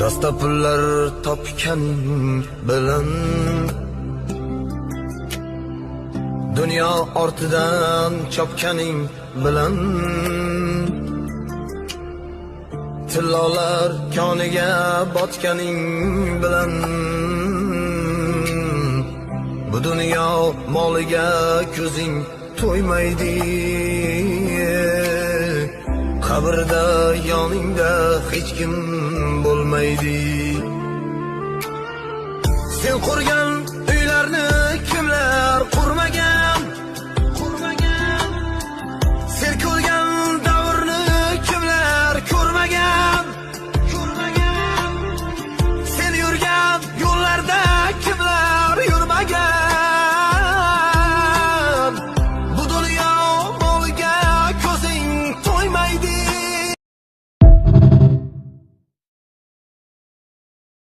Dasta pullar topgan bilan dunyo ortidan chopganing bilan tillolar koniga botganing bilan bu dunyo moliga ko'zing to'ymaydi. Qabrda yoningda hech kim bo'lmaydi. Sen qurgan